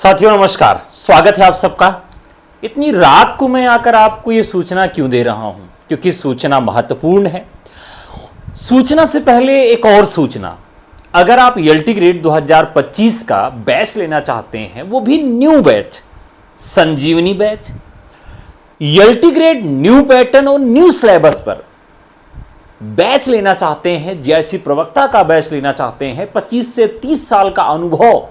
साथियों नमस्कार, स्वागत है आप सबका। इतनी रात को मैं आकर आपको यह सूचना क्यों दे रहा हूं? क्योंकि सूचना महत्वपूर्ण है। सूचना से पहले एक और सूचना, अगर आप एलटी ग्रेड 2025 का बैच लेना चाहते हैं, वो भी new batch, Sanjeevani batch, LT grade new pattern और न्यू सिलेबस पर बैच लेना चाहते हैं, जैसी प्रवक्ता का बैच लेना चाहते हैं, 25 से 30 साल का अनुभव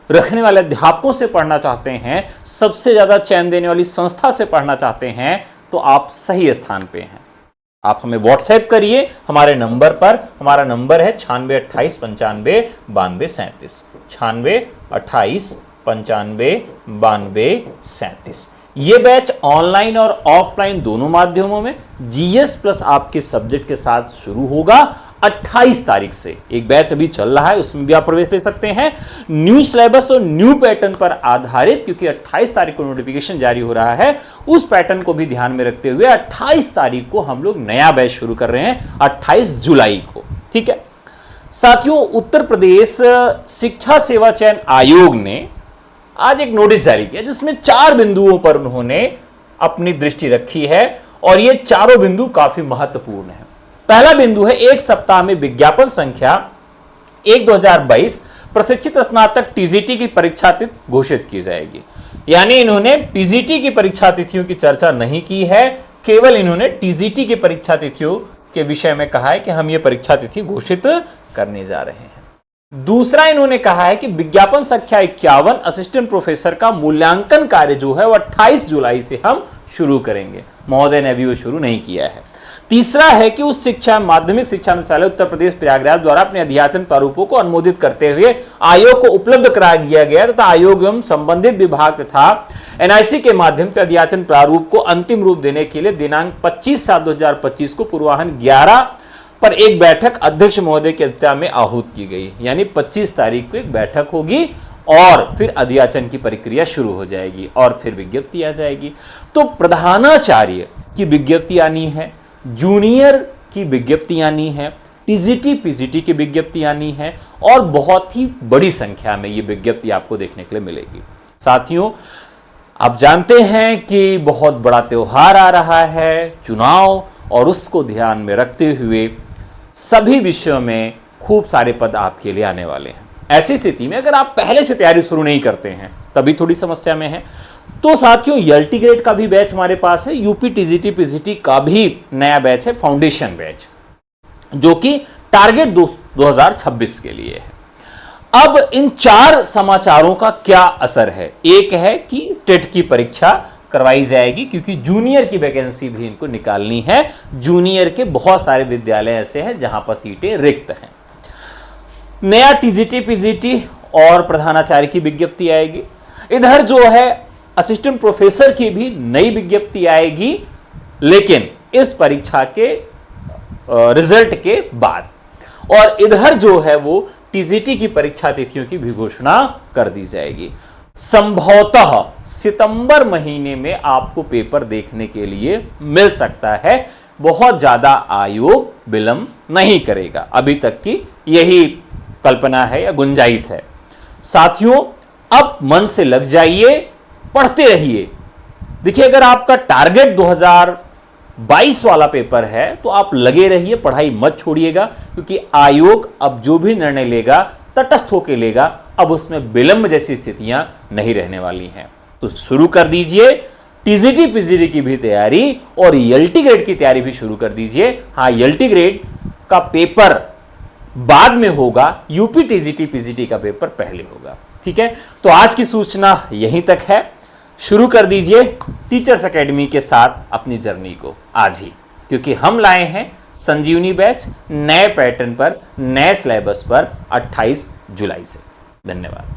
रखने वाले अध्यापकों से पढ़ना चाहते हैं, सबसे ज्यादा चयन देने वाली संस्था से पढ़ना चाहते हैं, तो आप सही स्थान पे हैं। आप हमें व्हाट्सएप करिए हमारे नंबर पर। हमारा नंबर है 9628959237, 9628959237। ये बैच ऑनलाइन और ऑफलाइन दोनों माध्यमों में जीएस प्लस आपके सब्जेक्ट के साथ शुरू होगा 28 तारीख से। एक बैच अभी चल रहा है, उसमें भी आप प्रवेश ले सकते हैं, न्यू सिलेबस और न्यू पैटर्न पर आधारित, क्योंकि 28 तारीख को नोटिफिकेशन जारी हो रहा है। उस पैटर्न को भी ध्यान में रखते हुए 28 तारीख को हम लोग नया बैच शुरू कर रहे हैं, 28 जुलाई को। ठीक है साथियों, उत्तर प्रदेश शिक्षा सेवा चयन आयोग ने आज एक नोटिस जारी किया, जिसमें 4 बिंदुओं पर उन्होंने अपनी दृष्टि रखी है, और ये चारों बिंदु काफी महत्वपूर्ण है। पहला बिंदु है, एक सप्ताह में विज्ञापन संख्या 1/2022 प्रशिक्षित स्नातक टीजीटी की परीक्षा तिथि घोषित की जाएगी। यानी इन्होंने पीजीटी की परीक्षा तिथियों की चर्चा नहीं की है, केवल इन्होंने टीजीटी की परीक्षा तिथियों के विषय में कहा है कि हम ये परीक्षा तिथि घोषित करने जा रहे हैं। दूसरा, इन्होंने कहा है कि विज्ञापन संख्या 51 असिस्टेंट प्रोफेसर का मूल्यांकन कार्य जो है वो 28 जुलाई से हम शुरू करेंगे। महोदय ने अभी वो शुरू नहीं किया है। तीसरा है कि उस शिक्षा माध्यमिक शिक्षा निदेशालय उत्तर प्रदेश प्रयागराज द्वारा अपने अध्याचन प्रारूपों को अनुमोदित करते हुए आयोग को उपलब्ध करा दिया गया तथा आयोग एवं संबंधित विभाग तथा एनआईसी के माध्यम से अध्याचन प्रारूप को अंतिम रूप देने के लिए दिनांक 25/7/2025 को पूर्वाह्न 11 पर एक बैठक अध्यक्ष महोदय की अध्यक्षता में आहूत की गई। यानी 25 तारीख को एक बैठक होगी और फिर अध्याचन की प्रक्रिया शुरू हो जाएगी और फिर विज्ञप्ति आ जाएगी। तो प्रधानाचार्य की विज्ञप्ति आनी है, जूनियर की विज्ञप्ति आनी है, टीजीटी पीजीटी की विज्ञप्ति आनी है, और बहुत ही बड़ी संख्या में ये विज्ञप्ति आपको देखने के लिए मिलेगी। साथियों, आप जानते हैं कि बहुत बड़ा त्योहार आ रहा है, चुनाव, और उसको ध्यान में रखते हुए सभी विषयों में खूब सारे पद आपके लिए आने वाले हैं। ऐसी स्थिति में अगर आप पहले से तैयारी शुरू नहीं करते हैं, तभी थोड़ी समस्या में है। तो साथियों, एलटी ग्रेड का भी बैच हमारे पास है, यूपी टीजीटी पीजीटी का भी नया बैच है, फाउंडेशन बैच, जो कि टारगेट 2026 के लिए है। अब इन 4 समाचारों का क्या असर है? एक है कि टेट की परीक्षा करवाई जाएगी, क्योंकि जूनियर की वैकेंसी भी इनको निकालनी है। जूनियर के बहुत सारे विद्यालय ऐसे हैं जहां पर सीटें रिक्त हैं। नया टीजीटी पीजीटी और प्रधानाचार्य की विज्ञप्ति आएगी। इधर जो है असिस्टेंट प्रोफेसर की भी नई विज्ञप्ति आएगी, लेकिन इस परीक्षा के रिजल्ट के बाद। और इधर जो है वो टीजीटी की परीक्षा तिथियों की भी घोषणा कर दी जाएगी। संभवतः सितंबर महीने में आपको पेपर देखने के लिए मिल सकता है। बहुत ज्यादा आयोग विलंब नहीं करेगा, अभी तक की यही कल्पना है या गुंजाइश है। साथियों, अब मन से लग जाइए, पढ़ते रहिए। देखिए, अगर आपका टारगेट 2022 वाला पेपर है तो आप लगे रहिए, पढ़ाई मत छोड़िएगा, क्योंकि आयोग अब जो भी निर्णय लेगा तटस्थ होकर लेगा। अब उसमें विलंब जैसी स्थितियां नहीं रहने वाली हैं। तो शुरू कर दीजिए टीजीटी पीजीटी की भी तैयारी, और एलटी ग्रेड की तैयारी भी शुरू कर दीजिए। हाँ, एलटी ग्रेड का पेपर बाद में होगा, यूपी टीजीटी पीजीटी का पेपर पहले होगा। ठीक है, तो आज की सूचना यहीं तक है। शुरू कर दीजिए टीचर्स एकेडमी के साथ अपनी जर्नी को आज ही, क्योंकि हम लाए हैं संजीवनी बैच नए पैटर्न पर, नए सिलेबस पर 28 जुलाई से। धन्यवाद।